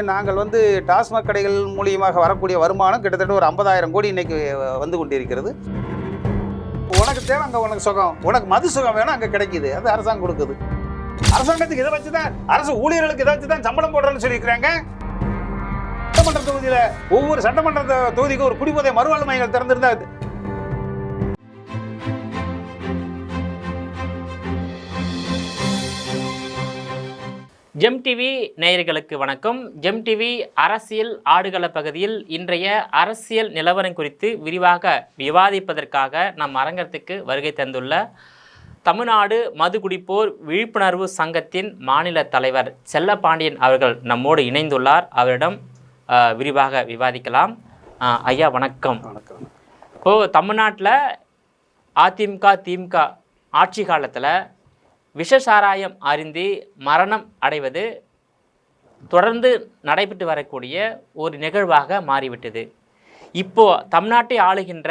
நாங்கள் வந்து டாஸ்மாக் கடைகள் மூலியமாக வரக்கூடிய வருமானம் கிட்டத்தட்ட ஒரு 50,000 கோடி இன்னைக்கு வந்து கொண்டிருக்கிறது. உனக்கு தேவை அங்கே உனக்கு சுகம், உனக்கு மது சுகம் வேணும் அங்கே கிடைக்குது, அது அரசாங்கம் கொடுக்குது. அரசாங்கத்துக்கு இதை வச்சு தான், அரசு ஊழியர்களுக்கு இதை வச்சு தான் சம்பளம் போடுறேன்னு சொல்லியிருக்கிறாங்க. சட்டமன்ற தொகுதியில் ஒவ்வொரு சட்டமன்ற தொகுதிக்கு ஒரு குடிபோதை மறுவாழ்வு மையங்கள் திறந்திருந்தா ஜெம் டிவி நேயர்களுக்கு வணக்கம். ஜெம் டிவி அரசியல் ஆடுகள பகுதியில் இன்றைய அரசியல் நிலவரம் குறித்து விரிவாக விவாதிப்பதற்காக நம் அரங்கத்துக்கு வருகை தந்துள்ள தமிழ்நாடு மது குடிப்போர் விழிப்புணர்வு சங்கத்தின் மாநில தலைவர் செல்லப்பாண்டியன் அவர்கள் நம்மோடு இணைந்துள்ளார். அவரிடம் விரிவாக விவாதிக்கலாம். ஐயா வணக்கம். வணக்கம். இப்போது தமிழ்நாட்டில் அதிமுக திமுக ஆட்சி காலத்தில் விஷசாராயம் அருந்தி மரணம் அடைவது தொடர்ந்து நடைபெற்று வரக்கூடிய ஒரு நிகழ்வாக மாறிவிட்டது. இப்போது தமிழ்நாட்டை ஆளுகின்ற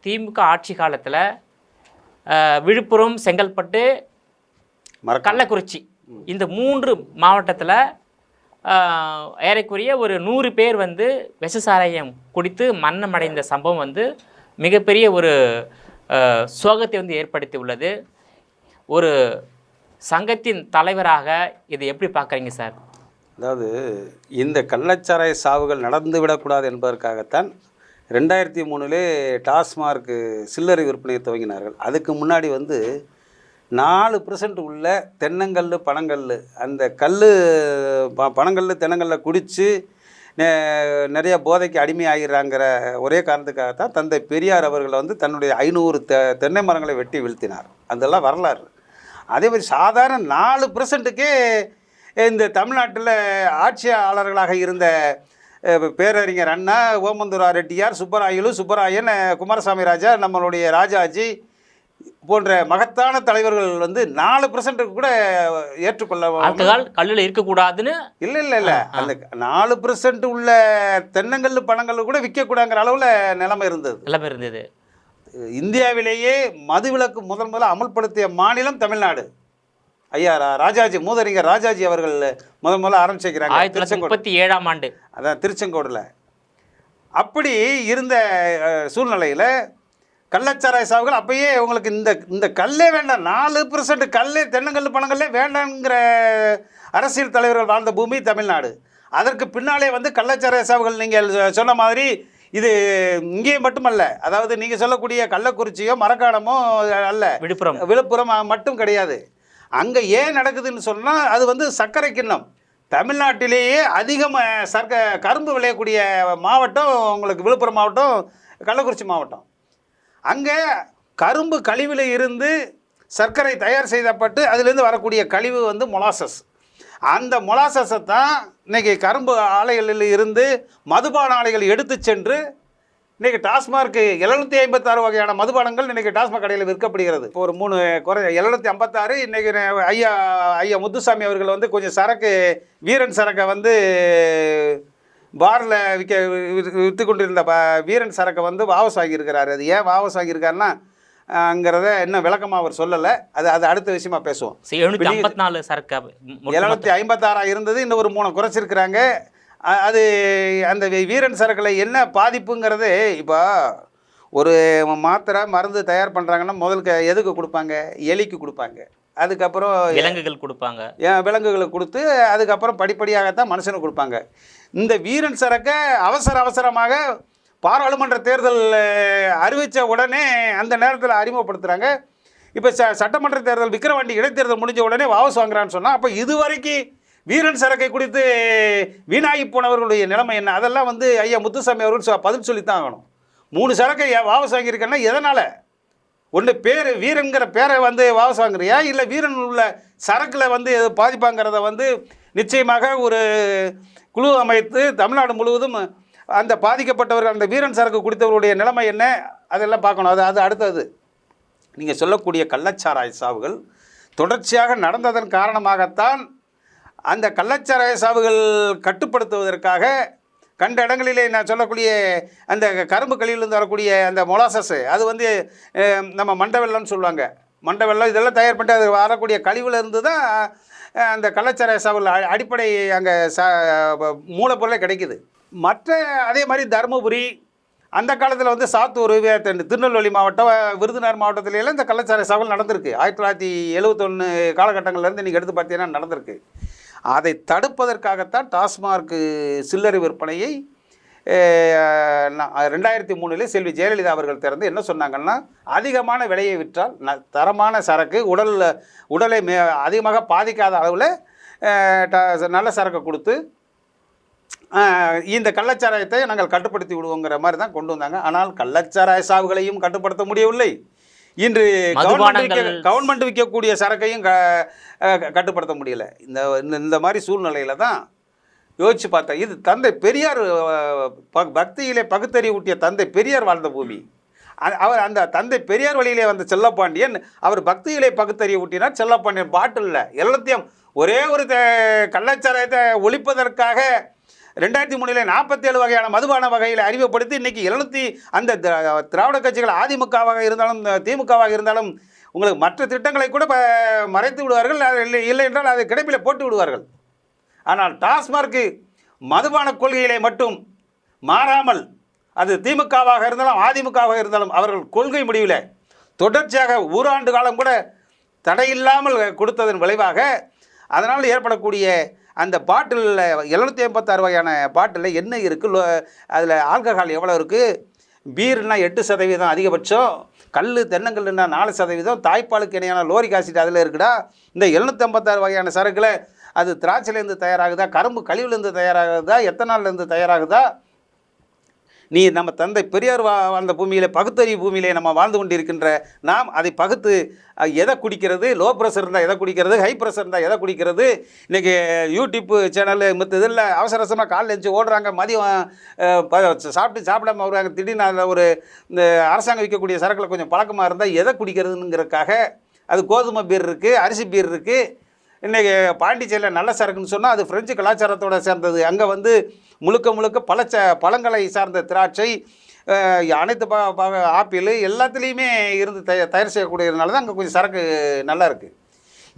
திமுக ஆட்சி காலத்தில் விழுப்புரம், செங்கல்பட்டு, கள்ளக்குறிச்சி இந்த 3 மாவட்டத்தில் ஏறக்குறைய ஒரு 100 பேர் வந்து விஷசாராயம் குடித்து மரணம் அடைந்த சம்பவம் வந்து மிகப்பெரிய ஒரு சோகத்தை வந்து ஏற்படுத்தி உள்ளது. ஒரு சங்கத்தின் தலைவராக இதை எப்படி பார்க்குறீங்க சார்? அதாவது இந்த கள்ளச்சாராய சாவுகள் நடந்து விடக்கூடாது என்பதற்காகத்தான் 2003 டாஸ்மார்க்கு சில்லறை விற்பனையை துவங்கினார்கள். அதுக்கு முன்னாடி வந்து 4% உள்ள தென்னங்கல், பனங்கல், அந்த பனங்கல் தென்னங்கல்ல குடித்து நிறைய போதைக்கு அடிமையாகிறாங்கிற ஒரே காரணத்துக்காகத்தான் தந்தை பெரியார் அவர்கள் வந்து தன்னுடைய 500 தென்னை மரங்களை வெட்டி வீழ்த்தினார். அதெல்லாம் வரலாறு. அதே மாதிரி சாதாரண 4%க்கே இந்த தமிழ்நாட்டில் ஆட்சியாளர்களாக இருந்த பேரறிஞர் அண்ணா, ஓமந்தூரா ரெட்டியார், சுப்பராயன், குமாரசாமி ராஜா, நம்மளுடைய ராஜாஜி போன்ற மகத்தான தலைவர்கள் வந்து 4%க்கு கூட ஏற்றுக்கொள்ள கல்லில் இருக்கக்கூடாதுன்னு இல்லை அந்த 4% உள்ள தென்னங்கல் பணங்கள் கூட விற்கக்கூடாங்கிற அளவில் நிலைமை இருந்தது. இந்தியாவிலேயே மதுவிலக்கு முதல்ல அமல்படுத்திய மாநிலம் தமிழ்நாடு. ஐயா ராஜாஜி, மூதறிஞர் ராஜாஜி அவர்கள் முதல்ல ஆரம்பிச்சிருக்கிறாங்க 1937ஆம் ஆண்டு. அதான் திருச்செங்கோடில். அப்படி இருந்த சூழ்நிலையில் கள்ளச்சாராய சாவுகள் அப்பயே உங்களுக்கு இந்த கல்லே வேண்டாம், 4% கல்லே தென்னங்கல் பணங்களே வேண்டாங்கிற அரசியல் தலைவர்கள் வாழ்ந்த பூமி தமிழ்நாடு. அதற்கு பின்னாலே வந்து கள்ளச்சாராய சாவுகள் நீங்கள் சொன்ன மாதிரி இது இங்கே மட்டுமல்ல, அதாவது நீங்கள் சொல்லக்கூடிய கள்ளக்குறிச்சியோ மரக்காணமோ அல்ல, விழுப்புரம் மட்டும் கிடையாது. அங்கே ஏன் நடக்குதுன்னு சொன்னால் அது வந்து சர்க்கரை கிண்ணம். தமிழ்நாட்டிலேயே அதிகமாக கரும்பு விளையக்கூடிய மாவட்டம் உங்களுக்கு விழுப்புரம் மாவட்டம், கள்ளக்குறிச்சி மாவட்டம். அங்கே கரும்பு கழிவில் இருந்து சர்க்கரை தயார் செய்யப்பட்டு அதிலேருந்து வரக்கூடிய கழிவு வந்து மொலாசஸ். அந்த மொலாசஸை தான் இன்றைக்கி கரும்பு ஆலைகளில் இருந்து மதுபான ஆலைகள் எடுத்து சென்று இன்றைக்கி டாஸ்மார்க்கு 756 வகையான மதுபானங்கள் இன்றைக்கி டாஸ்மாக் கடையில் விற்கப்படுகிறது. இப்போ ஒரு 3 குறை 756. இன்றைக்கி ஐயா முத்துசாமி அவர்கள் வந்து கொஞ்சம் சரக்கு, வீரன் சரக்கை வந்து பாரில் விற்று கொண்டிருந்த வீரன் சரக்கை வந்து வாபஸ் வாங்கியிருக்கிறாரு. அது ஏன் வாபஸ் வாங்கியிருக்காருன்னா ங்கிறத இன்னும் விளக்கமாக அவர் சொல்லலை. அது அடுத்த விஷயமா பேசுவோம். 754 சரக்கு 756 இருந்தது, இன்னும் ஒரு 3 குறைச்சிருக்கிறாங்க. அது அந்த வீரன் சரக்கில் என்ன பாதிப்புங்கிறது, இப்போ ஒரு மாத்திரை மருந்து தயார் பண்ணுறாங்கன்னா முதல் எதுக்கு கொடுப்பாங்க? எலிக்கு கொடுப்பாங்க, அதுக்கப்புறம் விலங்குகள் கொடுப்பாங்க, விலங்குகளுக்கு கொடுத்து அதுக்கப்புறம் படிப்படியாகத்தான் மனுஷனுக்கு கொடுப்பாங்க. இந்த வீரன் சரக்கை அவசரமாக பாராளுமன்ற தேர்தல் அறிவித்த உடனே அந்த நேரத்தில் அறிமுகப்படுத்துகிறாங்க. இப்போ சட்டமன்ற தேர்தல், விக்கிரவாண்டி இடைத்தேர்தல் முடிஞ்ச உடனே வாபஸ் வாங்குறான்னு சொன்னால், அப்போ இதுவரைக்கும் வீரன் சரக்கை குடித்து வீணாகி போனவர்களுடைய நிலைமை என்ன? அதெல்லாம் வந்து ஐயா முத்துசாமி அவர்கள் பதில் சொல்லித்தான் ஆகணும். 3 சரக்கை வாபஸ் வாங்கியிருக்கேன்னா எதனால்? ஒன்று பேர் வீரன்கிற பேரை வந்து வாபஸ் வாங்குறியா, இல்லை வீரன் உள்ள சரக்கில் வந்து பாதிப்பாங்கிறத வந்து நிச்சயமாக ஒரு குழு அமைத்து தமிழ்நாடு முழுவதும் அந்த பாதிக்கப்பட்டவர்கள், அந்த வீரன் சரக்கு குடித்தவர்களுடைய நிலைமை என்ன, அதெல்லாம் பார்க்கணும். அது அடுத்தது. நீங்கள் சொல்லக்கூடிய கள்ளச்சாராய சாவுகள் தொடர்ச்சியாக நடந்ததன் காரணமாகத்தான் அந்த கள்ளச்சாராய சாவுகள் கட்டுப்படுத்துவதற்காக கண்ட இடங்களிலே நான் சொல்லக்கூடிய அந்த கரும்பு கழிவிலிருந்து வரக்கூடிய அந்த மொலாசஸ், அது வந்து நம்ம மண்டை வெள்ளம்னு சொல்லுவாங்க. மண்டை வெள்ளம் இதெல்லாம் தயார் பண்ணிட்டு அது வரக்கூடிய கழிவில் இருந்து தான் அந்த கள்ளச்சாராய சாவுகள் அடிப்படை அங்கே மூலப்பொருளே கிடைக்குது. மற்ற அதே மாதிரி தருமபுரி அந்த காலத்தில் வந்து சாத்தூர், திருநெல்வேலி மாவட்டம், விருதுநகர் மாவட்டத்திலலாம் இந்த கள்ளச்சாராய சாவுகள் நடந்திருக்கு. 1971 காலகட்டங்கள்லேருந்து நீங்கள் எடுத்து பார்த்தீங்கன்னா நடந்திருக்கு. அதை தடுப்பதற்காகத்தான் டாஸ்மார்க் சில்லறை விற்பனையை 2003 செல்வி ஜெயலலிதா அவர்கள் திறந்து என்ன சொன்னாங்கன்னா, அதிகமான விலையை விற்றால் தரமான சரக்கு உடலை அதிகமாக பாதிக்காத அளவில் நல்ல சரக்கு கொடுத்து இந்த கள்ளச்சாராயத்தை நாங்கள் கட்டுப்படுத்தி விடுவோங்கிற மாதிரி தான் கொண்டு வந்தாங்க. ஆனால் கள்ளச்சாராய சாவுகளையும் கட்டுப்படுத்த முடியவில்லை. இன்று கவர்மெண்ட் விற்கக்கூடிய சரக்கையும் கட்டுப்படுத்த முடியல. இந்த மாதிரி சூழ்நிலையில் தான் யோசிச்சு பார்த்தேன். இது தந்தை பெரியார் பக்தியிலே பகுத்தறிவூட்டிய தந்தை பெரியார் வாழ்ந்த பூமி. அவர் அந்த தந்தை பெரியார் வழியிலே வந்த செல்லப்பாண்டியன் அவர் பக்தியிலே பகுத்தறிவு ஊட்டினார். செல்லப்பாண்டியன் பாட்டில் எல்லாத்தையும் ஒரே ஒரு கள்ளச்சாராயத்தை ஒழிப்பதற்காக 2003 47 வகையான மதுபான வகையில் அறிமுகப்படுத்தி இன்றைக்கி அந்த திராவிட கட்சிகள் அதிமுகவாக இருந்தாலும் திமுகவாக இருந்தாலும் உங்களுக்கு மற்ற திட்டங்களை கூட மறைத்து விடுவார்கள். இல்லை என்றால் அதை கிடைப்பில் போட்டு விடுவார்கள். ஆனால் டாஸ்மார்க்கு மதுபான கொள்கையிலே மட்டும் மாறாமல், அது திமுகவாக இருந்தாலும் அதிமுகவாக இருந்தாலும் அவர்கள் கொள்கை முடிவில் தொடர்ச்சியாக ஓராண்டு காலம் கூட தடையில்லாமல் கொடுத்ததன் விளைவாக அதனால் ஏற்படக்கூடிய அந்த பாட்டிலில் 786 வகையான பாட்டிலில் என்ன இருக்குது, அதில் ஆல்கஹால் எவ்வளோ இருக்குது, பீர்னா 8% அதிகபட்சம், தென்னங்கல்லுன்னா 4%, தாய்ப்பாலுக்கு இணையான லோரிக் ஆசிட் அதில் இருக்குடா. இந்த 786 வகையான சரக்கில் அது திராட்சையிலேருந்து தயாராகுதா, கரும்பு கழிவுலேருந்து தயாராகுதா, எத்தனால்லேருந்து தயாராகுதா? நீ நம்ம தந்தை பெரியார் வாழ்ந்த பூமியில் பகுத்தறிவு பூமியிலே நம்ம வாழ்ந்து கொண்டிருக்கின்ற நாம் அதை பகுத்து எதை குடிக்கிறது, லோ ப்ரெஷர் இருந்தால் எதை குடிக்கிறது, ஹை ப்ரெஷர் இருந்தால் எதை குடிக்கிறது? இன்றைக்கி யூடியூப் சேனல் மற்ற இதில் அவசர அவசரமாக கால் எழுந்து ஓடுறாங்க, மதியம் சாப்பிடாம வருவாங்க. திடீர்னு அதில் ஒரு இந்த அரசாங்கம் விற்கக்கூடிய சரக்கில் கொஞ்சம் பழக்கமாக இருந்தால் எதை குடிக்கிறதுங்கிறதுக்காக அது கோதுமை பீர் இருக்குது, அரிசி பீர் இருக்குது. இன்றைக்கி பாண்டிச்சேரியில் நல்ல சரக்குன்னு சொன்னால் அது ஃப்ரெஞ்சு கலாச்சாரத்தோடு சேர்ந்தது. அங்கே வந்து முழுக்க பழங்களை சார்ந்த திராட்சை, அனைத்து ஆப்பிள் எல்லாத்துலேயுமே இருந்து தயார் செய்யக்கூடியதுனால தான் அங்கே கொஞ்சம் சரக்கு நல்லா இருக்குது.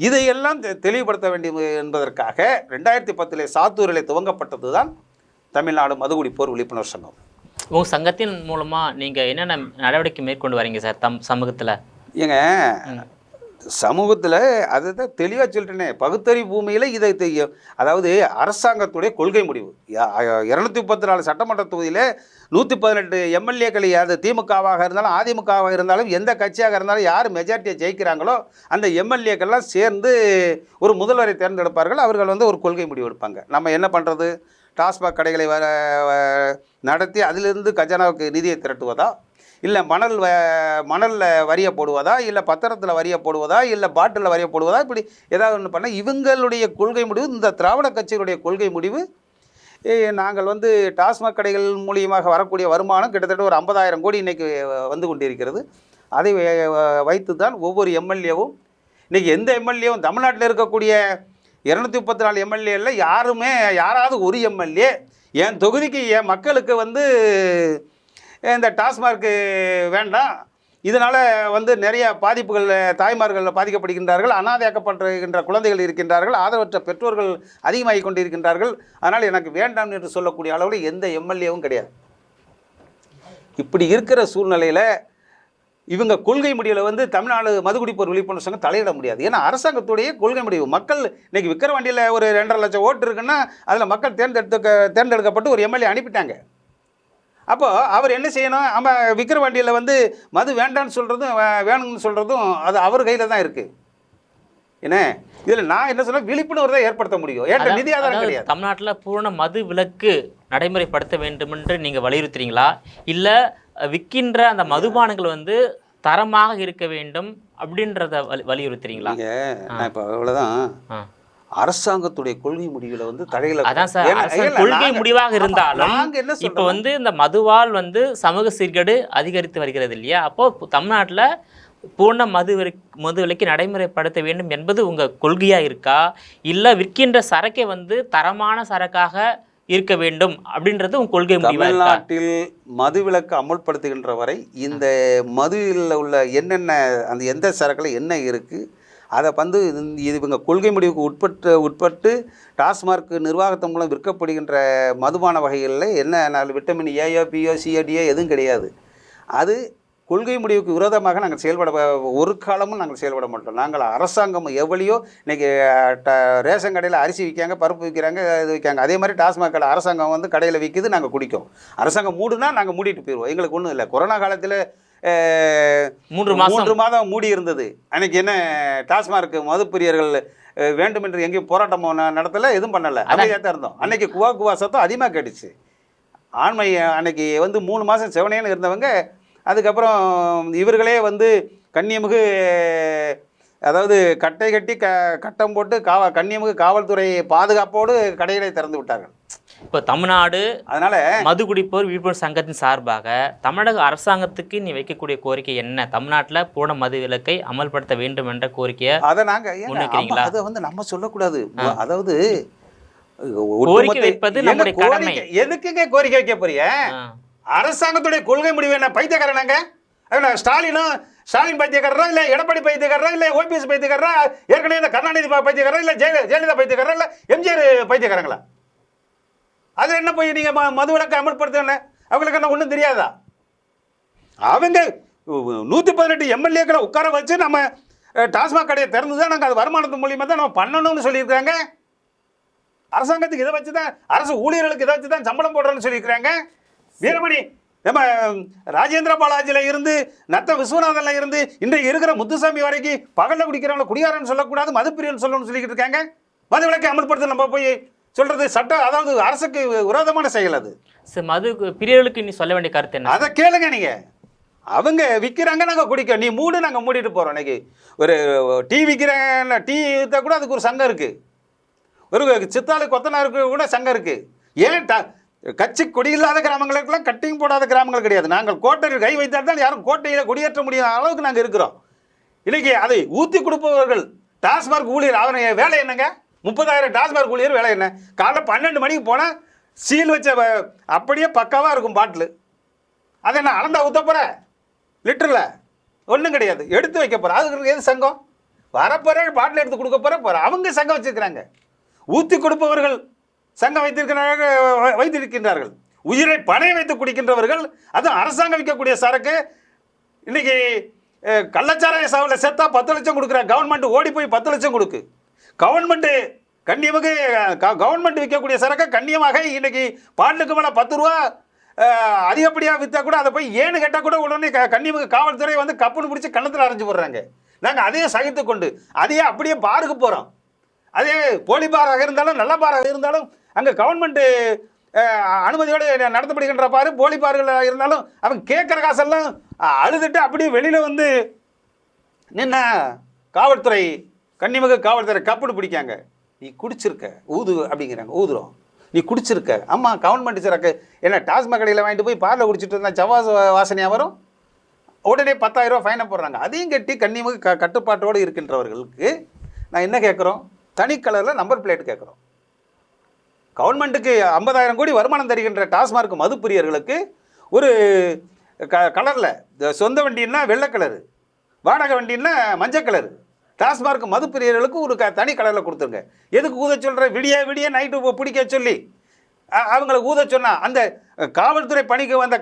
இதையெல்லாம் தெளிவுபடுத்த வேண்டும் என்பதற்காக 2010 சாத்தூரில் துவங்கப்பட்டது தான் தமிழ்நாடு மதுகுடிப்போர் விழிப்புணர்வு சங்கம். உங்கள் சங்கத்தின் மூலமாக நீங்கள் என்னென்ன நடவடிக்கை மேற்கொண்டு வரீங்க சார் சமூகத்தில்? ஏங்க சமூகத்தில் அதை தான் தெளிவாக சொல்லிட்டேனே, பகுத்தறிவு பூமியில் இதை அதாவது அரசாங்கத்துடைய கொள்கை முடிவு. 234 சட்டமன்ற தொகுதியில் 118 எம்எல்ஏக்கள், அது திமுகவாக இருந்தாலும் அதிமுகவாக இருந்தாலும் எந்த கட்சியாக இருந்தாலும் யார் மெஜாரிட்டியை ஜெயிக்கிறாங்களோ அந்த எம்எல்ஏக்கள்லாம் சேர்ந்து ஒரு முதல்வரை தேர்ந்தெடுப்பார்கள். அவர்கள் வந்து ஒரு கொள்கை முடிவு எடுப்பாங்க. நம்ம என்ன பண்ணுறது, டாஸ்மாக் கடைகளை நடத்தி அதிலிருந்து கஜானாவுக்கு நிதியை திரட்டுவதா, இல்லை மணலில் வரியை போடுவதா, இல்லை பத்திரத்தில் வரியை போடுவதா, இல்லை பாட்டிலில் வரியை போடுவதா, இப்படி ஏதாவது ஒன்று பண்ணால் இவங்களுடைய கொள்கை முடிவு, இந்த திராவிட கட்சிகளுடைய கொள்கை முடிவு. நாங்கள் வந்து டாஸ்மாக் கடைகள் மூலியமாக வரக்கூடிய வருமானம் கிட்டத்தட்ட ஒரு 50,000 கோடி இன்றைக்கி வந்து கொண்டிருக்கிறது. அதை வைத்து தான் ஒவ்வொரு எம்எல்ஏவும் இன்றைக்கி எந்த எம்எல்ஏவும் தமிழ்நாட்டில் இருக்கக்கூடிய 234 எம்எல்ஏவில் யாராவது ஒரு எம்எல்ஏ என் தொகுதிக்கு என் மக்களுக்கு வந்து இந்த டாஸ்மார்க்கு வேண்டாம், இதனால் வந்து நிறைய பாதிப்புகள், தாய்மார்கள் பாதிக்கப்படுகின்றார்கள், அனாதையாக்கப்படுகின்ற குழந்தைகள் இருக்கின்றார்கள், ஆதரவற்ற பெற்றோர்கள் அதிகமாகி கொண்டிருக்கின்றார்கள், அதனால் எனக்கு வேண்டாம் என்று சொல்லக்கூடிய அளவில் எந்த எம்எல்ஏவும் கிடையாது. இப்படி இருக்கிற சூழ்நிலையில் இவங்க கொள்கை முடிவில் வந்து தமிழ்நாடு மதுகுடிப்போர் விழிப்புணர்வு சங்கம் தலையிட முடியாது. ஏன்னா அரசாங்கத்துடைய கொள்கை முடிவு. மக்கள் இன்றைக்கி விக்கிரவாண்டியில் ஒரு 2.5 லட்சம் ஓட்டு இருக்குன்னா அதில் மக்கள் தேர்ந்தெடுக்கப்பட்டு ஒரு எம்எல்ஏ அனுப்பிட்டாங்க. அப்போ அவர் என்ன செய்யணும், விக்கிரவாண்டியில் வந்து மது வேண்டான்னு சொல்கிறதும் வேணும்னு சொல்கிறதும் அது அவர் கையில் தான் இருக்குது. என்ன இதில் நான் என்ன சொல்ல, விழிப்புணர்வு தான் ஏற்படுத்த முடியும். ஏற்ற நிதி ஆதாரம் கிடையாது. தமிழ்நாட்டில் பூரண மது விலக்கு நடைமுறைப்படுத்த வேண்டும் என்று நீங்கள் வலியுறுத்துறீங்களா, இல்லை விற்கின்ற அந்த மதுபானங்கள் வந்து தரமாக இருக்க வேண்டும் அப்படின்றத வலியுறுத்துறீங்களா? நான் இப்போ அவ்வளோதான். அரசாங்கத்துடைய கொள்கை முடிவுல வந்து தடையில அதான் சார், கொள்கை முடிவாக இருந்தாலும் இப்போ வந்து இந்த மதுவால் வந்து சமூக சீர்கேடு அதிகரித்து வருகிறது இல்லையா? அப்போ தமிழ்நாட்டில் பூர்ண மது விலக்கை நடைமுறைப்படுத்த வேண்டும் என்பது உங்கள் கொள்கையாக இருக்கா, இல்லை விற்கின்ற சரக்கை வந்து தரமான சரக்காக இருக்க வேண்டும் அப்படின்றது உங்கள் கொள்கை முடிவாக? தமிழ்நாட்டில் மது விலக்கு அமல்படுத்துகின்ற வரை இந்த மதுவில் உள்ள என்னென்ன அந்த எந்த சரக்கில் என்ன இருக்குது, அதை வந்து இது இவங்க கொள்கை முடிவுக்கு உட்பட்டு டாஸ்மார்க் நிர்வாகத்தின் மூலம் விற்கப்படுகின்ற மதுபான வகைகளில் என்ன விட்டமின் ஏயோ பியோ சிஓடியோ எதுவும் கிடையாது. அது கொள்கை முடிவுக்கு விரோதமாக நாங்கள் செயல்பட ஒரு காலமும் நாங்கள் செயல்பட மாட்டோம். நாங்கள் அரசாங்கம் எவ்வளியோ இன்றைக்கி ரேஷன் கடையில் அரிசி விற்காங்க, பருப்பு விற்கிறாங்க, இது விற்காங்க. அதே மாதிரி டாஸ்மாக் கடை அரசாங்கம் வந்து கடையில் விற்கிது, நாங்கள் குடிக்கும். அரசாங்கம் மூடுனா நாங்கள் மூடிட்டு போயிடுவோம். எங்களுக்கு ஒன்றும் இல்லை. கொரோனா காலத்தில் 3 மாதம் மூடி இருந்தது. அன்றைக்கி என்ன டாஸ்மார்க் மதுப்பிரியர்கள் வேண்டுமென்று எங்கேயும் போராட்டம் நடத்தலை, எதுவும் பண்ணலை, அமைதியாக தான் இருந்தோம். அன்றைக்கி குவா சத்தம் அதிகமாக கேட்டுச்சு. ஆண்மை அன்றைக்கி வந்து 3 மாதம் செவனேன்னு இருந்தவங்க அதுக்கப்புறம் இவர்களே வந்து கண்ணியமிகு, அதாவது கட்டை கட்டி கட்டம் போட்டு கண்ணியமிகு காவல்துறை பாதுகாப்போடு கடைகளை திறந்து விட்டார்கள். இப்போ தமிழ்நாடு அதனால் மது குடிப்போர் விழிப்புணர்வு சங்கத்தின் சார்பாக தமிழக அரசாங்கத்துக்கு நீ வைக்கக்கூடிய கோரிக்கை என்ன? தமிழ்நாட்டில் பூரண மது விலக்கை அமல்படுத்த வேண்டும் என்ற கோரிக்கையை அதை நாங்கள் அதை வந்து நம்ம சொல்லக்கூடாது. அதாவது கோரிக்கை வைப்பது நம்முடைய கடமை. எதுக்குங்க கோரிக்கை வைக்க போறீங்க? அரசாங்கத்துடைய கொள்கை முடிவு என்ன? பைத்தியக்காரனாங்க ஸ்டாலின் பைத்தியக்காரரா, இல்லை எடப்பாடி பைத்தியக்காரரா, இல்லை ஓபிஎஸ் பைத்தியக்காரரா, ஏற்கனவே இந்த கருணாநிதி பைத்தியக்காரரா, இல்லை ஜெயலலிதா பைத்தியக்காரரா, இல்லை எம்ஜிஆர் பைத்தியக்காரங்களா? அது என்ன போய் நீங்கள் மது விலக்கை அமல்படுத்த அவங்களுக்கு என்ன ஒன்றும் தெரியாதா? அவங்க 118 எம்எல்ஏக்களை உட்கார வச்சு நம்ம டாஸ்மாக் கடையை திறந்து தான் நாங்கள் அது வருமானத்து மூலியமாக தான் நம்ம பண்ணணும்னு சொல்லியிருக்காங்க. அரசாங்கத்துக்கு இதை வச்சு தான், அரசு ஊழியர்களுக்கு இதை வச்சு தான் சம்பளம் போடுறோன்னு சொல்லியிருக்கிறாங்க. வீரமணி நம்ம ராஜேந்திர பாலாஜியில் இருந்து நத்த விஸ்வநாதனில் இருந்து இன்றைக்கு இருக்கிற முத்துசாமி வரைக்கும் பகலில் குடிக்கிறவங்கள குடியாரன்னு சொல்லக்கூடாது, மதுப்பிரியன்னு சொல்லணும்னு சொல்லிக்கிட்டு இருக்காங்க. மது விலக்கை அமல்படுத்த நம்ம போய் சொல்கிறது சட்டம், அதாவது அரசுக்கு விரோதமான செயல். அது மது பிரியர்களுக்கு நீ சொல்ல வேண்டிய கருத்து என்ன? அதை கேளுங்க. நீங்கள் அவங்க விற்கிறாங்க, நாங்கள் குடிக்க, நீ மூடு, நாங்கள் மூடிட்டு போகிறோம். இன்னைக்கு ஒரு டீ விற்கிறாங்க, டீ விற்றா கூட அதுக்கு ஒரு சங்கம் இருக்குது. ஒரு சித்தாளு கொத்தனாருக்கு கூட சங்கம் இருக்குது. ஏன் கட்சி கொடி இல்லாத கிராமங்களுக்கெல்லாம் கட்டிங் போடாத கிராமங்கள் கிடையாது. நாங்கள் கோட்டையில் கை வைத்தால் தான் யாரும் கோட்டையில் குடியேற்ற முடியாத அளவுக்கு நாங்கள் இருக்கிறோம். இன்றைக்கி அதை ஊற்றி கொடுப்பவர்கள் டாஸ்மார்க் ஊழியர். அவனை வேலை என்னங்க? 30,000 டாஸ்மார்க் ஊழியர் வேலை என்ன? காலைல 12 மணிக்கு போனால் சீல் வச்ச அப்படியே பக்காவாக இருக்கும் பாட்டில். அதை என்ன அளந்தா ஊற்ற போகிற? லிட்டரில் ஒன்றும் கிடையாது, எடுத்து வைக்க போகிற. அதுக்கு எது சங்கம்? வரப்போகிற பாட்டில் எடுத்து கொடுக்க போகிற அவங்க சங்கம் வச்சுருக்கிறாங்க. ஊற்றி கொடுப்பவர்கள் சங்கம் வைத்திருக்கின்றார்கள். உயிரை பணைய வைத்து குடிக்கின்றவர்கள், அதுவும் அரசாங்கம் விற்கக்கூடிய சரக்கு. இன்னைக்கு கள்ளச்சாராய சாவில் செத்தா 10 லட்சம் கொடுக்குறாங்க. கவர்மெண்ட் ஓடி போய் 10 லட்சம் கொடுக்கு. கவர்மெண்ட்டு கண்ணியமாக கவர்மெண்ட் விற்கக்கூடிய சரக்கை கண்ணியமாக இன்னைக்கு பாட்டிலுக்கு மேலே 10 ரூபா அதிகப்படியாக விற்றா கூட அதை போய் ஏன்னு கேட்டால் கூட உடனே கண்ணியமாக காவல்துறை வந்து கப்புன்னு பிடிச்சி கண்ணத்தில் அரைஞ்சு போடுறாங்க. நாங்கள் அதையே சகித்து கொண்டு அதையே அப்படியே பாருக்கு போகிறோம். அதே போலி பாராக இருந்தாலும் நல்ல பாராக இருந்தாலும் அங்கே கவர்மெண்ட்டு அனுமதியோடு நடத்தப்படுகின்ற பாரு. போலி பார்கள் இருந்தாலும் அவங்க கேட்குற காசெல்லாம் அழுதுட்டு அப்படியே வெளியில் வந்து நின்ன காவல்துறை கண்ணிமிகு காவல்துறை கப்புன்னு பிடிக்காங்க. நீ குடிச்சிருக்க ஊது அப்படிங்கிறாங்க. ஊதுறோம், நீ குடிச்சிருக்க. ஆமாம், கவர்மெண்ட் சரக்கு என்ன டாஸ்மாக் கடையில் வாங்கிட்டு போய் பார்ல குடிச்சிட்டு இருந்தால் செவ்வாய் வாசனையாக வரும். உடனே 10,000 ரூபா ஃபைனை போடுறாங்க. அதையும் கட்டி கண்ணிமிகு கட்டுப்பாட்டோடு இருக்கின்றவர்களுக்கு நான் என்ன கேட்குறோம்? தனி கலரில் நம்பர் பிளேட் கேட்குறோம். கவர்மெண்ட்டுக்கு 50,000 கோடி வருமானம் தருகின்ற டாஸ்மார்க் மதுப்பிரியர்களுக்கு ஒரு கலரில், சொந்த வண்டின்னா வெள்ளை கலரு, வாடகை வண்டின்னா மஞ்சள் கலரு, டாஸ்மார்க் மதுப்பிரியர்களுக்கு ஒரு தனி கலரில் கொடுத்துருங்க. எதுக்கு ஊத சொல்கிற? விடிய நைட்டு பிடிக்க சொல்லி அவங்கள ஊத சொன்னால் அந்த காவல்துறை பணிக்கு வந்த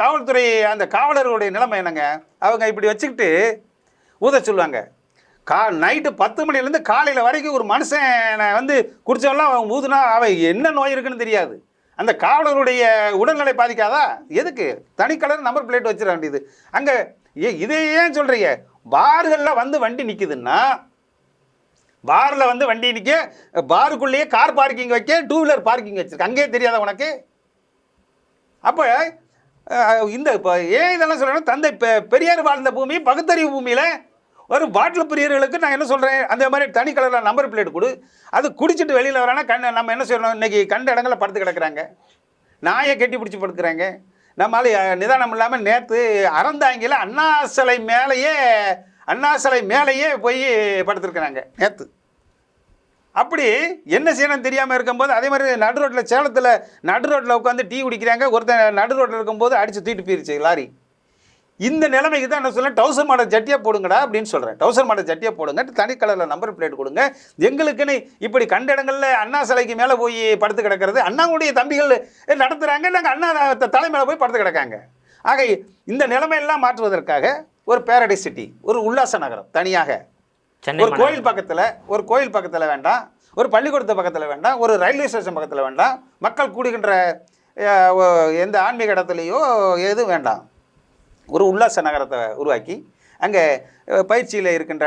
காவல்துறை அந்த காவலர்களுடைய நிலைமை என்னங்க? அவங்க இப்படி வச்சுக்கிட்டு ஊத சொல்லுவாங்க. நைட்டு 10 மணிலேருந்து காலையில் வரைக்கும் ஒரு மனுஷனை வந்து குடித்தவெல்லாம் அவன் ஊதுனா அவன் என்ன நோய் இருக்குன்னு தெரியாது. அந்த காவலருடைய உடல்நிலை பாதிக்காதா? எதுக்கு தனி கலர் நம்பர் பிளேட் வச்சிட வேண்டியது? அங்கே இதை ஏன் சொல்கிறீங்க? பார்களில் வந்து வண்டி நிற்குதுன்னா, பாரில் வந்து வண்டி நிற்க, பாருக்குள்ளேயே கார் பார்க்கிங் வைக்க, 2 வீலர் பார்க்கிங் வச்சுருக்கு. அங்கேயே தெரியாத உனக்கு? அப்போ இந்த இப்போ ஏன் இதெல்லாம் சொல்லணும்? தந்தை பெரியார் வாழ்ந்த பூமி பகுத்தறிவு பூமியில் ஒரு பாட்டில் பிரியர்களுக்கு நான் என்ன சொல்கிறேன், அந்த மாதிரி தனி கலரில் நம்பர் பிளேட் கொடு. அது குடிச்சிட்டு வெளியில் வரானா நம்ம என்ன சொல்லணும்? இன்றைக்கி கண்ட இடங்களில் படுத்து கிடக்கிறாங்க, நாயை கட்டி பிடிச்சி படுக்கிறாங்க. நம்மளால் நிதானம் இல்லாமல் நேற்று அறந்தாங்கியில் அண்ணா சிலை மேலேயே போய் படுத்துருக்குறாங்க நேற்று. அப்படி என்ன செய்யணும்னு தெரியாமல் இருக்கும்போது, அதே மாதிரி நடு ரோட்டில் சேலத்தில் நடு ரோட்டில் உட்காந்து டீ குடிக்கிறாங்க. ஒருத்தன் நடு ரோட்டில் இருக்கும்போது அடித்து தூக்கிட்டு போயிருச்சு லாரி. இந்த நிலைமைக்கு தான் என்ன சொல்ல டவுசர் மாடல் ஜட்டியாக போடுங்கடா அப்படின்னு சொல்கிறேன். டவுசர் மாடல் ஜட்டியாக போடுங்க, தனி கலரில் நம்பர் பிளேட் கொடுங்க. எங்களுக்குன்னு இப்படி கண்ட இடங்களில் அண்ணா சிலைக்கு மேலே போய் படுத்து கிடக்கிறது அண்ணாவுடைய தம்பிகள் நடத்துகிறாங்க, நாங்கள் அண்ணா தலை மேலே போய் படுத்து கிடக்காங்க. ஆக இந்த நிலைமையெல்லாம் மாற்றுவதற்காக ஒரு பேரடைஸ் சிட்டி, ஒரு உல்லாச நகரம் தனியாக, ஒரு கோயில் பக்கத்தில் வேண்டாம், ஒரு பள்ளிக்கூடத்து பக்கத்தில் வேண்டாம், ஒரு ரயில்வே ஸ்டேஷன் பக்கத்தில் வேண்டாம், மக்கள் கூடுகின்ற எந்த ஆன்மீக இடத்துலையோ எதுவும் வேண்டாம். ஒரு உல்லாச நகரத்தை உருவாக்கி அங்கே பயிற்சியில் இருக்கின்ற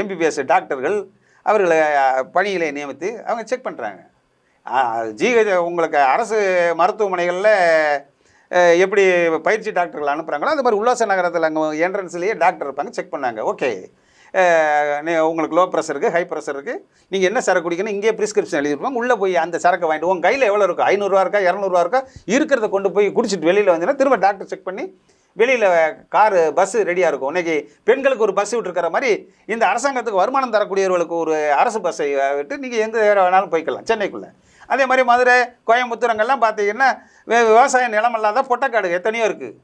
எம்பிபிஎஸ் டாக்டர்கள் அவர்களை பணிகளை நியமித்து அவங்க செக் பண்ணுறாங்க. ஜிஹெச் உங்களுக்கு அரசு மருத்துவமனைகளில் எப்படி பயிற்சி டாக்டர்கள் அனுப்புகிறாங்களோ அது மாதிரி உல்லாச நகரத்தில் அங்கே என்ட்ரன்ஸ்லேயே டாக்டர் இருப்பாங்க, செக் பண்ணாங்க. ஓகே, உங்களுக்கு லோ ப்ரெஷர் இருக்குது, ஹை ப்ரெஷர் இருக்குது, நீங்கள் என்ன சரக்கு குடிக்கணும் இங்கேயே ப்ரிஸ்கிரிப்ஷன் எழுதிருப்பாங்க. உள்ளே போய் அந்த சரக்கை வாங்கிட்டு உங்கள் கையில் எவ்வளோ இருக்கோ 500 இருக்கா 200 இருக்கா இருக்கிறத கொண்டு போய் குடிச்சிட்டு வெளியில் வந்தீங்கன்னா திரும்ப டாக்டர் செக் பண்ணி வெளியில் காரு பஸ்ஸு ரெடியாக இருக்கும். இன்றைக்கி பெண்களுக்கு ஒரு பஸ்ஸு விட்டுருக்கிற மாதிரி இந்த அரசாங்கத்துக்கு வருமானம் தரக்கூடியவர்களுக்கு ஒரு அரசு பஸ்ஸை விட்டு நீங்கள் எங்கே வேணாலும் போய்க்கலாம் சென்னைக்குள்ளே. அதே மாதிரி மதுரை, கோயம்புத்தூர் அங்கெல்லாம் பார்த்தீங்கன்னா விவசாய நிலம் இல்லாத பொட்டக்காடு எத்தனையோ இருக்குது.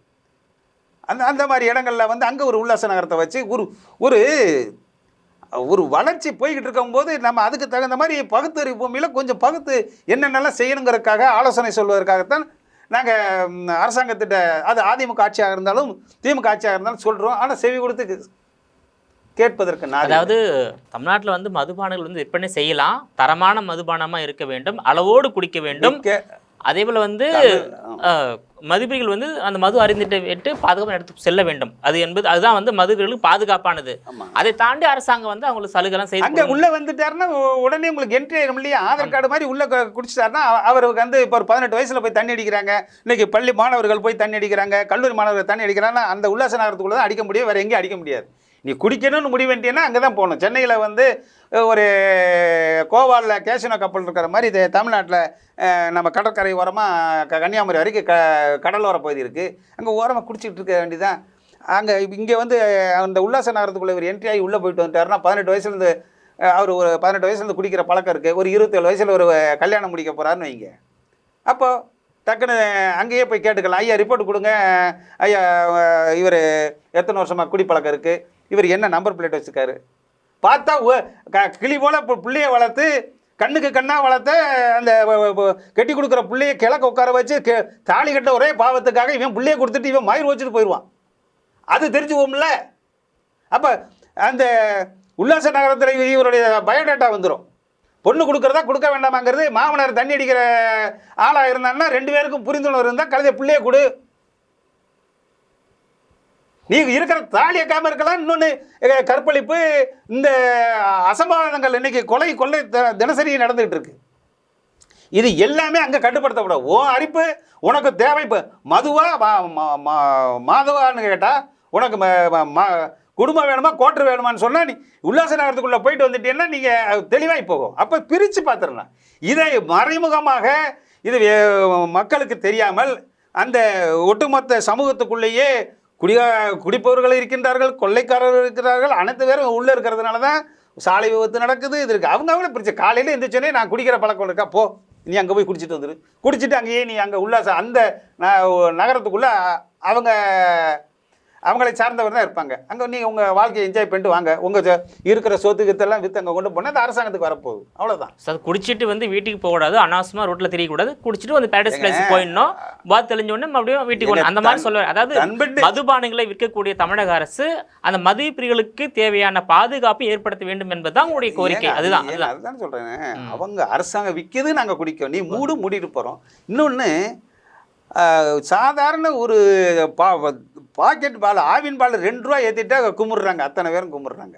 அந்த மாதிரி இடங்களில் வந்து அங்கே ஒரு உல்லாச நகரத்தை வச்சு ஒரு ஒரு வளர்ச்சி போய்கிட்டு இருக்கும்போது நம்ம அதுக்கு தகுந்த மாதிரி பகுத்தறிவு பூமியில் கொஞ்சம் பகுத்து என்னென்னலாம் செய்யணுங்கிறதுக்காக ஆலோசனை சொல்வதற்காகத்தான் நாங்கள் அரசாங்கத்திட்ட, அது அதிமுக ஆட்சியாக இருந்தாலும் திமுக ஆட்சியாக இருந்தாலும் சொல்கிறோம். ஆனால் செவி கொடுத்து கேட்பதற்கு அதாவது தமிழ்நாட்டில் வந்து மதுபானங்கள் வந்து விற்பனை செய்யலாம், தரமான மதுபானமாக இருக்க வேண்டும், அளவோடு குடிக்க வேண்டும். அதே போல் வந்து மதுபிரிகள் வந்து அந்த மது அறிந்துட்டு விட்டு பாதுகாப்பாக எடுத்து செல்ல வேண்டும். அதுதான் வந்து மதுபிரிகளுக்கு பாதுகாப்பானது. அதை தாண்டி அரசாங்கம் வந்து அவங்களுக்கு சலுகைலாம் செய்து அங்கே உள்ளே வந்துட்டாருன்னா உடனே உங்களுக்கு என்ட்ரி ஆயிரும் இல்லையா? ஆதார் கார்டு மாதிரி உள்ளே குடிச்சிட்டாருன்னா அவருக்கு வந்து இப்போ ஒரு 18 வயசில் போய் தண்ணி அடிக்கிறாங்க, இன்றைக்கி பள்ளி மாணவர்கள் போய் தண்ணி அடிக்கிறாங்க, கல்லூரி மாணவர்கள் தண்ணி அடிக்கிறாங்கன்னா அந்த உல்லாச நகரத்துக்குள்ளே தான் அடிக்க முடியும், வேறு எங்கேயும் அடிக்க முடியாது. நீ குடிக்கணும்னு முடிவு வேண்டியன்னா அங்கே தான் போகணும். சென்னையில் வந்து ஒரு கோவாலில் கேஷினோ கப்பல் இருக்கிற மாதிரி இது தமிழ்நாட்டில் நம்ம கடற்கரை ஓரமாக கன்னியாகுமரி வரைக்கும் கடலோர பகுதி இருக்குது, அங்கே ஓரமாக குடிச்சிக்கிட்டு இருக்க வேண்டியதான். அங்கே இங்கே வந்து அந்த உல்லாச நகரத்துக்குள்ளே ஒரு என்ட்ரி ஆகி உள்ளே போயிட்டு வந்துட்டாருன்னா 18 வயசுலேருந்து அவர் ஒரு 18 வயசுலேருந்து குடிக்கிற பழக்கம் இருக்குது, ஒரு 27 வயசில் ஒரு கல்யாணம் முடிக்க போகிறாருன்னு வைங்க. அப்போது டக்குன்னு அங்கேயே போய் கேட்டுக்கலாம், ஐயா ரிப்போர்ட் கொடுங்க, ஐயா இவர் எத்தனை வருஷமாக குடிப்பழக்கம் இருக்குது, இவர் என்ன நம்பர் பிளேட் வச்சுருக்காரு. பார்த்தா கிளி போல் பிள்ளைய வளர்த்து கண்ணுக்கு கண்ணாக வளர்த்த அந்த கட்டி கொடுக்குற பிள்ளைய கிழக்க உட்கார வச்சு தாலி கட்ட ஒரே பாவத்துக்காக இவன் பிள்ளைய கொடுத்துட்டு இவன் மயிர் வச்சுட்டு போயிடுவான். அது தெரிஞ்சு போகும்ல. அப்போ அந்த உல்லாச நகரத்தில் இவருடைய பயோடேட்டா வந்துடும். பொண்ணு கொடுக்குறதா கொடுக்க வேண்டாமாங்கிறது, மாமனார் தண்ணி அடிக்கிற ஆளாக இருந்தான்னா 2 பேருக்கும் புரிந்துணர்வு இருந்தால் கழுதை பிள்ளைய கொடு, நீ இருக்கிற தாலி வைக்காமல் இருக்கலாம். இன்னொன்று கற்பழிப்பு, இந்த அசம்பாவிதங்கள் இன்னைக்கு கொள்ளை தினசரி நடந்துகிட்டு இருக்கு. இது எல்லாமே அங்கே கட்டுப்படுத்தப்படும். ஓ அரிப்பு உனக்கு தேவை. இப்போ மதுவா மாதவான்னு கேட்டால் உனக்கு குடும்பம் வேணுமா கோட்டர் வேணுமான்னு சொன்னால் நீ உல்லாச நகரத்துக்குள்ளே போயிட்டு வந்துட்டீங்கன்னா நீங்கள் தெளிவாகி போகும். அப்போ பிரித்து பார்த்துடலாம். இதை மறைமுகமாக இது மக்களுக்கு தெரியாமல் அந்த ஒட்டுமொத்த சமூகத்துக்குள்ளேயே குடிப்பவர்கள் இருக்கின்றார்கள், கொள்ளைக்காரர்கள் இருக்கிறார்கள், அனைத்து பேரும் உள்ளே இருக்கிறதுனால தான் சாலை விபத்து நடக்குது. இது இருக்குது. அவங்களே பிரிச்சு காலையில் எந்திரிச்சோன்னே நான் குடிக்கிற பழக்கம் இருக்கா, போ நீ அங்கே போய் குடிச்சிட்டு வந்துடு, குடிச்சிட்டு அங்கேயே நீ அங்கே உல்லாச அந்த நகரத்துக்குள்ளே அவங்களை சார்ந்தவர் தான் இருப்பாங்க. அங்கே நீங்கள் உங்கள் வாழ்க்கையை என்ஜாய் பண்ணிட்டு வாங்க, உங்கள் இருக்கிற சொத்து கித்தெல்லாம் விற்று அங்கே கொண்டு போனால் அது அரசாங்கத்துக்கு வரப்போகுது. அவ்வளோதான் சார். குடிச்சிட்டு வந்து வீட்டுக்கு போகக்கூடாது, அனாவசியமாக ரோட்டில் தெரியக்கூடாது, குடிச்சிட்டு வந்து பேரடைஸ் பிளேஸ் போயிடணும், பாத் தெளிஞ்சோடனே மறுபடியும் வீட்டுக்கு போகணும், அந்த மாதிரி சொல்லுவார். அதாவது மதுபானங்களை விற்கக்கூடிய தமிழக அரசு அந்த மது பிரிவுகளுக்கு தேவையான பாதுகாப்பு ஏற்படுத்த வேண்டும் என்பதுதான் உங்களுடைய கோரிக்கை. அதுதான் சொல்கிறேன். அவங்க அரசாங்கம் விற்கிது, நாங்கள் குடிக்கோம், நீ மூடிட்டு போகிறோம். இன்னொன்று சாதாரண ஒரு பாக்கெட் பால், ஆவின் பால் 2 ரூபா ஏற்றிட்டா கும்பிட்றாங்க, அத்தனை பேரும் கும்பிட்றாங்க.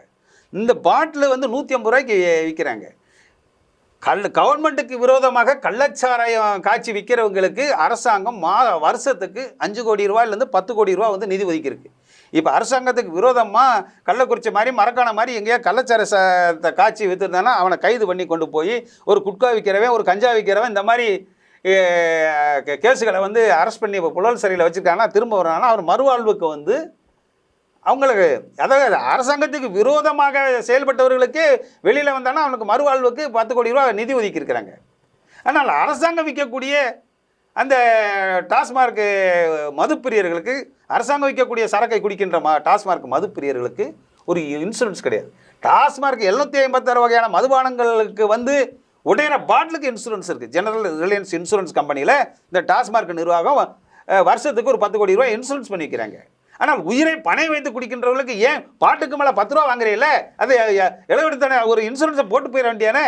இந்த பாட்டில் வந்து 150 ரூபாய்க்கு விற்கிறாங்க. கவர்மெண்ட்டுக்கு விரோதமாக கள்ளச்சாராயம் காய்ச்சி விற்கிறவங்களுக்கு அரசாங்கம் வருஷத்துக்கு 5 கோடி ரூபாயிலேருந்து 10 கோடி ரூபா வந்து நிதி ஒதுக்கியிருக்கு. இப்போ அரசாங்கத்துக்கு விரோதமாக கள்ளக்குறிச்சி மாதிரி மரக்கான மாதிரி எங்கேயா கள்ளச்சாரத்தை காய்ச்சி விற்றுருந்தானா அவனை கைது பண்ணி கொண்டு போய் ஒரு குட்கா விற்கிறவன், ஒரு கஞ்சா விற்கிறவன், இந்த மாதிரி கேஸுகளை வந்து அரெஸ்ட் பண்ணி இப்போ புழல் சிறையில் வச்சுருக்காங்கன்னா திரும்ப வராங்கன்னா அவர் மறுவாழ்வுக்கு வந்து அவங்களுக்கு, அதாவது அரசாங்கத்துக்கு விரோதமாக செயல்பட்டவர்களுக்கு வெளியில் வந்தானா அவனுக்கு மறுவாழ்வுக்கு 10 கோடி ரூபா நிதி ஒதுக்கியிருக்கிறாங்க. ஆனால் அரசாங்கம் விற்கக்கூடிய அந்த டாஸ்மார்க் மதுப்பிரியர்களுக்கு அரசாங்கம் வைக்கக்கூடிய சரக்கை குடிக்கின்ற டாஸ்மார்க் மது பிரியர்களுக்கு ஒரு இன்சூரன்ஸ் கிடையாது. டாஸ்மார்க் 756 வகையான மதுபானங்களுக்கு வந்து உடையிற பாட்டிலுக்கு இன்சூரன்ஸ் இருக்குது. ஜெனரல் ரிலையன்ஸ் இன்சூரன்ஸ் கம்பெனியில் இந்த டாஸ்மார்க் நிர்வாகம் வருஷத்துக்கு ஒரு 10 கோடி ரூபாய் இன்சூரன்ஸ் பண்ணி வைக்கிறாங்க. ஆனால் உயிரை பணம் வைத்து குடிக்கின்றவர்களுக்கு ஏன் பாட்டுக்கு மேலே 10 ரூபா வாங்குறீங்கள, அது இளவெடுத்தானே ஒரு இன்சூரன்ஸை போட்டு போயிட வேண்டியானே.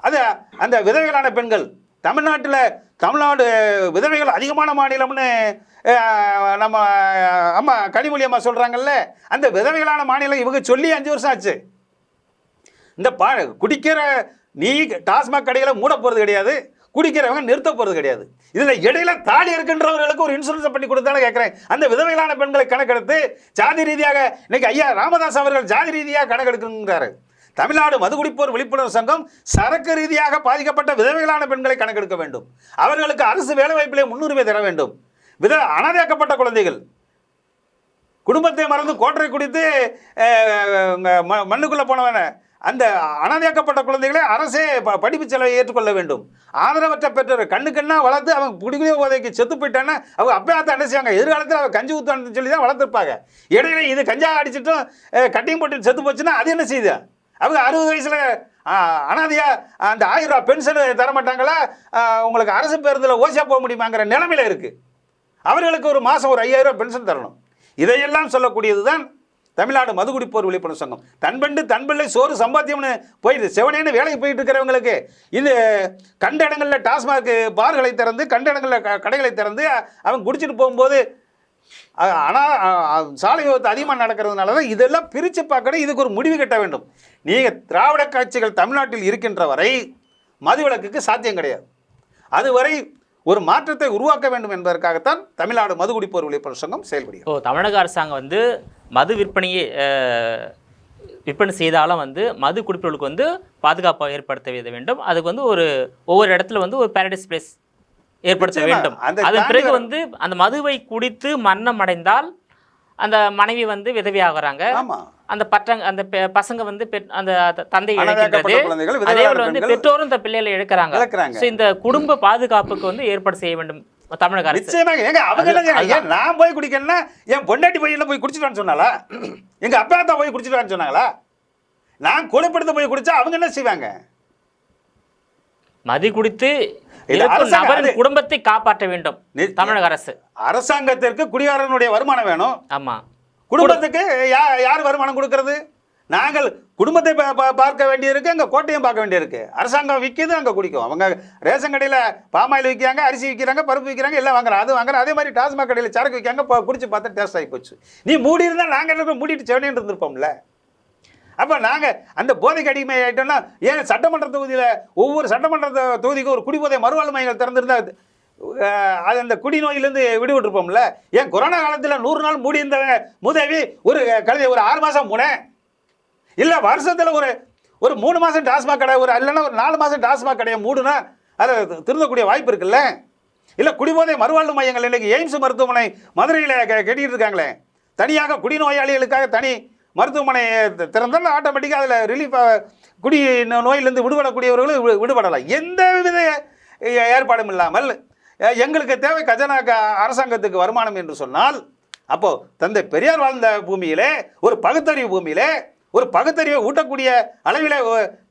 அது அந்த விதவைகளான பெண்கள் தமிழ்நாடு விதவைகள் அதிகமான மாநிலம்னு நம்ம அம்மா கனிமொழி அம்மா சொல்கிறாங்கல்ல, அந்த விதவைகளான மாநிலம் இவங்க சொல்லி 5 வருஷம் ஆச்சு. இந்த குடிக்கிற நீ டாஸ்மாக் கடைகளை மூட போகிறது கிடையாது, குடிக்கிறவங்க நிறுத்த போகிறது கிடையாது. இதில் இடையில தாடி இருக்கின்றவர்களுக்கு ஒரு இன்சூரன்ஸை பண்ணி கொடுத்தாலும் கேட்குறேன். அந்த விதவைகளான பெண்களை கணக்கெடுத்து ஜாதி ரீதியாக இன்னைக்கு ஐயா ராமதாஸ் அவர்கள் ஜாதி ரீதியாக கணக்கெடுக்குங்கிறாரு. தமிழ்நாடு மதுகுடிப்போர் விழிப்புணர்வு சங்கம் சரக்கு ரீதியாக பாதிக்கப்பட்ட விதவைகளான பெண்களை கணக்கெடுக்க வேண்டும். அவர்களுக்கு அரசு வேலைவாய்ப்பிலே முன்னுரிமை தர வேண்டும். அனாதையாக்கப்பட்ட குழந்தைகள் குடும்பத்தை மறந்து கோட்டரை குடித்து மண்ணுக்குள்ளே போனவன அந்த அனாதையாக்கப்பட்ட குழந்தைகளை அரசே படிப்பு செலவை ஏற்றுக்கொள்ள வேண்டும். ஆதரவற்ற பெற்றோர் கண்ணா வளர்த்து அவன் குடிக்குடிய போதைக்கு செத்து போயிட்டான்னா அவங்க அப்பயாத்தான் என்ன செய்வாங்க, எதிர்காலத்தில் அவன் கஞ்சி ஊத்தான்னு சொல்லி தான் வளர்த்துருப்பாங்க. இடையில இது கஞ்சா அடிச்சுட்டும் கட்டியும் போட்டு செத்து போச்சுன்னா அது என்ன செய்யுது? அவங்க 60 வயசில் அனாதையா அந்த 1000 ரூபா பென்ஷன் தரமாட்டாங்களா, உங்களுக்கு அரசு பேருந்தில் ஓசியா போக முடியுமாங்கிற நிலைமையில் இருக்குது. அவர்களுக்கு ஒரு மாதம் ஒரு 5000 ரூபா பென்ஷன் தரணும். இதையெல்லாம் சொல்லக்கூடியது தான் தமிழ்நாடு மதுகுடிப்போர் விழிப்புணர்வு சங்கம். தன்பிள்ளை சோறு சம்பாத்தியம்னு போயிட்டு செவனேன்னு வேலைக்கு போயிட்டு இருக்கிறவங்களுக்கு இது கண்ட இடங்களில் டாஸ்மாக் பார்களை திறந்து கண்ட இடங்களில் கடைகளை திறந்து அவன் குடிச்சிட்டு போகும்போது ஆனால் சாலை விபத்து அதிகமாக நடக்கிறதுனால தான் இதெல்லாம் பிரித்து பார்க்கணும். இதுக்கு ஒரு முடிவு கட்ட வேண்டும். நீங்கள் திராவிட கட்சிகள் தமிழ்நாட்டில் இருக்கின்ற வரை மதுவிலக்குக்கு சாத்தியம் கிடையாது. அதுவரை ஒரு மாற்றத்தை உருவாக்க வேண்டும் என்பதற்காகத்தான் தமிழ்நாடு மதுகுடிப்போர் விழிப்புணர்வு சங்கம் செயல்படுகிறது. தமிழக அரசாங்கம் வந்து மது விற்பனையை விற்பனை செய்தாலும் வந்து மது குடிப்பவர்களுக்கு வந்து பாதுகாப்பாக ஏற்படுத்த வேண்டும். அதுக்கு வந்து ஒவ்வொரு இடத்துல வந்து ஒரு பேரடைஸ் பிளேஸ் ஏற்படுத்த வேண்டும். அதன் பிறகு வந்து அந்த மதுவை குடித்து மரணம் அடைந்தால் அந்த மனைவி வந்து விதவியாகிறாங்க. அந்த அந்த பசங்க வந்து அந்த தந்தை இழக்கிறது. அதே போல வந்து பெற்றோரும் இந்த பிள்ளைகளை இழக்கிறாங்க. இந்த குடும்ப பாதுகாப்புக்கு வந்து ஏற்பாடு செய்ய வேண்டும் தமிழக அரசு. நான் போய் குடிக்கணும்னா என் பொண்டாட்டி பையன் போய் குடிச்சிட்டு சொன்னாலா, எங்க அப்பா தான் போய் குடிச்சிட்டு சொன்னாங்களா? நான் கொலைப்படுத்த போய் குடிச்சா அவங்க என்ன செய்வாங்க? மது குடித்து குடும்பத்தை காப்பாற்ற வேண்டும் தமிழக அரசு. அரசாங்கத்திற்கு குடிகாரனுடைய வருமானம் வேணும். ஆமா, குடும்பத்துக்கு யார் வருமானம் கொடுக்கறது? நாங்கள் குடும்பத்தை பார்க்க வேண்டியிருக்கு, அங்கே கோட்டையும் பார்க்க வேண்டியிருக்கு. அரசாங்கம் விற்கிது, அங்கே குடிக்கும். அவங்க ரேஷன் கடையில் பாமாயில் விற்கிறாங்க, அரிசி விற்கிறாங்க, பருப்பு விற்கிறாங்க, எல்லாம் வாங்குறாங்க, அது வாங்குறாங்க. அதே மாதிரி டாஸ்மாக் கடையில் சரக்கு விற்காங்க, குடிச்சு பார்த்தா டேஸ்ட் ஆகி போச்சு. நீ மூடி இருந்தால் நாங்கள் மூடிட்டு செவனேன்னு இருந்திருப்போம்ல. அப்போ நாங்கள் அந்த போதைக்கு அடிமை ஆகிட்டோம்னா ஏன் சட்டமன்ற தொகுதியில் ஒவ்வொரு சட்டமன்ற தொகுதிக்கு ஒரு குடிபோதை மறுவாழ்வு மையங்கள் திறந்துருந்தால் அது அந்த குடிநோயிலேருந்து விடுவிட்டுருப்போம்ல. ஏன் கொரோனா காலத்தில் 100 நாள் மூடி இருந்தவங்க முதவி ஒரு 6 மாதம் போனேன், இல்லை வருஷத்தில் ஒரு 3 மாதம் டாஸ்மாக் கடை இல்லைன்னா ஒரு 4 மாதம் டாஸ்மாக் கடையை மூடுனா அதை திருந்தக்கூடிய வாய்ப்பு இருக்குல்ல. இல்லை குடிபோதை மறுவாழ்வு மையங்கள் இன்றைக்கி எய்ம்ஸ் மருத்துவமனை மதுரையில் கட்டிகிட்டு இருக்காங்களே, தனியாக குடிநோயாளிகளுக்காக தனி மருத்துவமனை திறந்தால் ஆட்டோமேட்டிக்காக அதில் ரிலீஃப் குடி நோயிலிருந்து விடுபடக்கூடியவர்களும் விடுபடலாம். எந்த வித ஏற்பாடும் இல்லாமல் எங்களுக்கு தேவை கஜனா அரசாங்கத்துக்கு வருமானம் என்று சொன்னால், அப்போது தந்தை பெரியார் வாழ்ந்த பூமியிலே ஒரு பகுத்தறிவு பூமியிலே ஒரு பகுத்தறிவை ஊட்டக்கூடிய அளவில்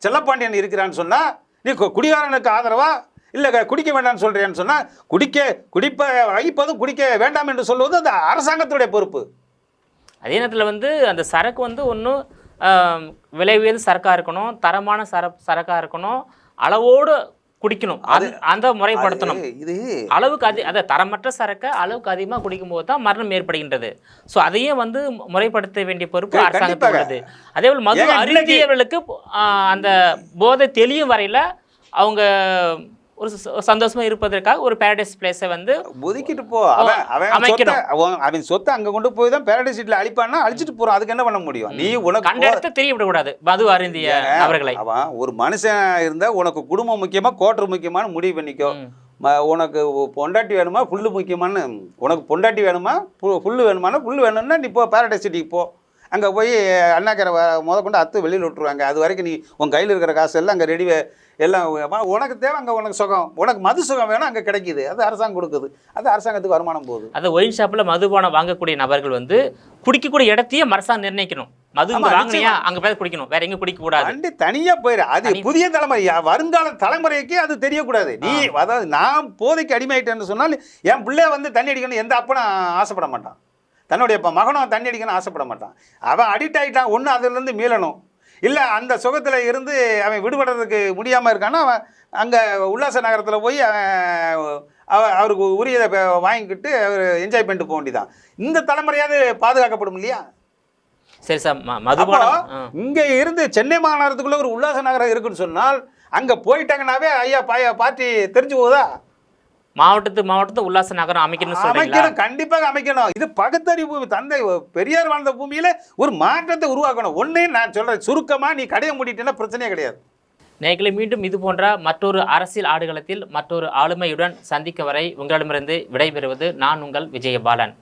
செல்லப்பாண்டியன் இருக்கிறான்னு சொன்னால் நீ குடிகாரனுக்கு ஆதரவா இல்லை குடிக்க வேண்டாம்னு சொல்கிறேன்னு சொன்னால் வைப்பதும் குடிக்க வேண்டாம் என்று சொல்வது அந்த அரசாங்கத்துடைய பொறுப்பு. அதே நேரத்தில் வந்து அந்த சரக்கு வந்து ஒன்றும் விலை உயர்ந்த சரக்காக இருக்கணும், தரமான சரக்காக இருக்கணும், அளவோடு குடிக்கணும், அந்த முறைப்படுத்தணும். இது அளவுக்கு அதை தரமற்ற சரக்கை அளவுக்கு அதிகமாக குடிக்கும் போது தான் மரணம் ஏற்படுகின்றது. ஸோ அதையும் வந்து முறைப்படுத்த வேண்டிய பொறுப்பு அரசாங்கத்துக்கு உள்ளது. அதே போல் மது அருந்தியவர்களுக்கு அந்த போதை தெளியும் வரையில் அவங்க ஒரு சந்தோஷமா இருப்பதற்காக ஒரு பேரடைஸ் பிளேஸை வந்து ஒதுக்கிட்டு போ. அவன் சொத்தை அங்கே கொண்டு போய் தான் பேரடைஸ் சீட்டில் அழிப்பான்னா அழிச்சிட்டு போகிறான். அதுக்கு என்ன பண்ண முடியும்? நீ உனக்கு கண்ட இடத்தை தெரிய விடக்கூடாது மது அருந்திய அவர்களை. அவன் ஒரு மனுஷன் இருந்தால் உனக்கு குடும்பம் முக்கியமாக கோட்டர் முக்கியமான முடிவு பண்ணிக்கோ. உனக்கு பொண்டாட்டி வேணுமா புல்லு முக்கியமானு, உனக்கு பொண்டாட்டி வேணுமா புல்லு வேணுமானா புல்லு வேணும்னா நீ போ பேரடைஸ் சிட்டிக்கு போ. அங்கே போய் அண்ணாக்கரை கொண்டு அத்து வெளியில் விட்டுருவாங்க. அது வரைக்கும் நீ உன் கையில் இருக்கிற காசு எல்லாம் அங்கே ரெடி எல்லாம் உனக்கு தேவை, அங்கே உனக்கு சுகம், உனக்கு மது சுகம் வேணும், அங்கே கிடைக்கிது. அது அரசாங்கம் கொடுக்குது, அது அரசாங்கத்துக்கு வருமானம் போகுது. அது ஒயின் ஷாப்பில் மதுபானம் வாங்கக்கூடிய நபர்கள் வந்து குடிக்கக்கூடிய இடத்தையும் அரசாங்கம் நிர்ணயிக்கணும். மது வாங்கினியா அங்கே போய் குடிக்கணும், வேற எங்கே குடிக்க கூடாது. வண்டி தனியாக போயிடு. அது புதிய தலைமுறை, வருங்கால தலைமுறைக்கு அது தெரியக்கூடாது. நீ அதாவது நான் போதைக்கு அடிமையாயிட்டேன்னு சொன்னால் என் பிள்ளைய வந்து தண்ணி அடிக்கணும் எந்த அப்பனும் ஆசைப்பட மாட்டான். தன்னுடைய மகனும் தண்ணி அடிக்கணும் ஆசைப்பட மாட்டான். அவன் அடிக்ட் ஆகிட்டான், ஒன்று அதுலேருந்து மீளணும், இல்லை அந்த சுகத்தில் இருந்து அவன் விடுபடுறதுக்கு முடியாமல் இருக்கான்னா அவன் அங்கே உல்லாச நகரத்தில் போய் அவருக்கு உரியதை வாங்கிக்கிட்டு அவர் என்ஜாய் பண்ணிட்டு போக வேண்டியதான். இந்த தலைமுறையாவது பாதுகாக்கப்படும் இல்லையா? சரி சார், மதுபானம் இங்கே இருந்து சென்னை மாநகரத்துக்குள்ளே ஒரு உல்லாச நகரம் இருக்குன்னு சொன்னால் அங்கே போயிட்டாங்கன்னாவே ஐயா பார்ட்டி தெரிஞ்சு போகுதா? மாவட்டத்து உல்லாச நகரம் அமைக்கணும், கண்டிப்பாக அமைக்கணும். இது பகுத்தறிவு தந்தை பெரியார் வாழ்ந்த பூமியில ஒரு மாற்றத்தை உருவாக்கணும். ஒன்னே நான் சொல்றேன் சுருக்கமா, நீ கடையை மூடிட்டேன்னா பிரச்சனையே கிடையாது. நேயர்களே, மீண்டும் இது போன்ற மற்றொரு அரசியல் ஆடுகளத்தில் மற்றொரு ஆளுமையுடன் சந்திக்க வரை உங்களிடமிருந்து விடைபெறுவது நான் உங்கள் விஜயபாலன்.